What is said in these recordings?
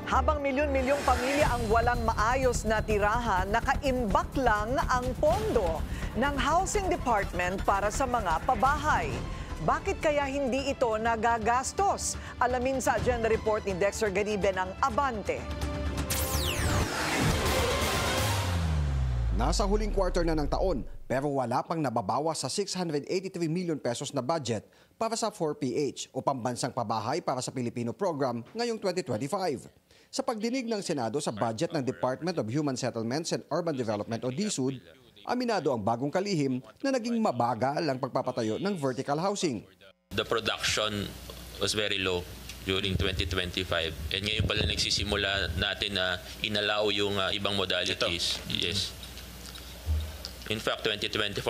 Habang milyon-milyong pamilya ang walang maayos na tirahan, nakaimbak lang ang pondo ng Housing Department para sa mga pabahay. Bakit kaya hindi ito nagagastos? Alamin sa agenda report ni Dexter Ganibe ng Abante. Nasa huling quarter na ng taon, pero wala pang nababawas sa 683 million pesos na budget para sa 4PH o Pambansang Pabahay para sa Pilipino program ngayong 2025. Sa pagdinig ng Senado sa budget ng Department of Human Settlements and Urban Development o DSUD, aminado ang bagong kalihim na naging mabagal ang pagpapatayo ng vertical housing. The production was very low during 2025 and ngayon pala nagsisimula natin na inallow yung ibang modalities. Yes. In fact, 2024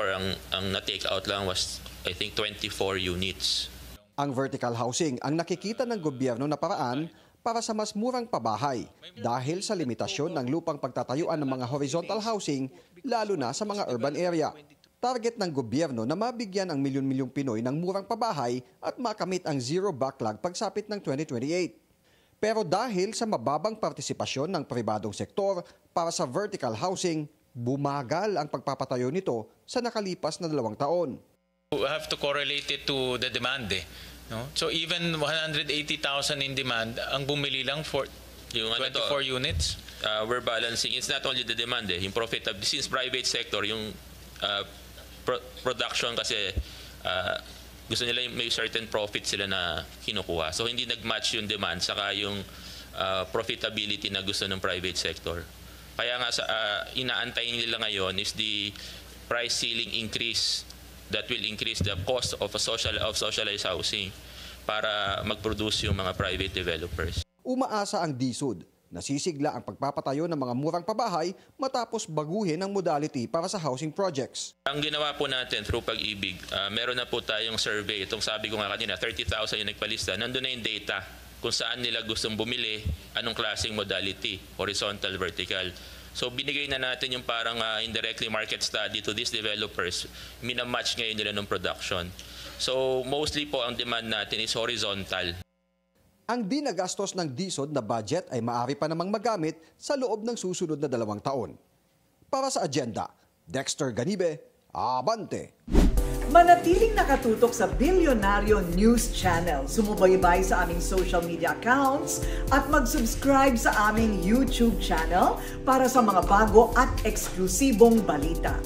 ang na-take out lang was I think 24 units. Ang vertical housing ang nakikita ng gobyerno na paraan para sa mas murang pabahay dahil sa limitasyon ng lupang pagtatayuan ng mga horizontal housing lalo na sa mga urban area. Target ng gobyerno na mabigyan ang milyon-milyong Pinoy ng murang pabahay at makamit ang zero backlog pagsapit ng 2028. Pero dahil sa mababang partisipasyon ng pribadong sektor para sa vertical housing, bumagal ang pagpapatayo nito sa nakalipas na 2 taon. We have to correlate it to the demand. No? So even 180,000 in demand, ang bumili lang for yung 24 units? We're balancing. It's not only the demand. Yung profitability. Since private sector, yung production kasi gusto nila yung may certain profit sila na kinukuha. So hindi nag-match yung demand saka yung profitability na gusto ng private sector. Kaya nga inaantay nila ngayon is the price ceiling increase that will increase the cost of socialized housing para mag-produce yung mga private developers. Umaasa ang DSUD na sisigla ang pagpapatayo ng mga murang pabahay matapos baguhin ang modality para sa housing projects. Ang ginawa po natin through Pag-ibig, meron na po tayong survey. Itong sabi ko nga kanina, 30,000 yung nagpalista. Nandun na yung data kung saan nila gustong bumili, anong klaseng modality, horizontal, vertical. So binigay na natin yung parang indirectly market study to these developers. Minamatch ngayon nila ng production. So mostly po ang demand natin is horizontal. Ang dinagastos ng DSUD na budget ay maaari pa namang magamit sa loob ng susunod na 2 taon. Para sa agenda, Dexter Ganibe, Abante. Manatiling nakatutok sa Bilyonaryo News Channel. Sumubaybay sa aming social media accounts at mag-subscribe sa aming YouTube channel para sa mga bago at eksklusibong balita.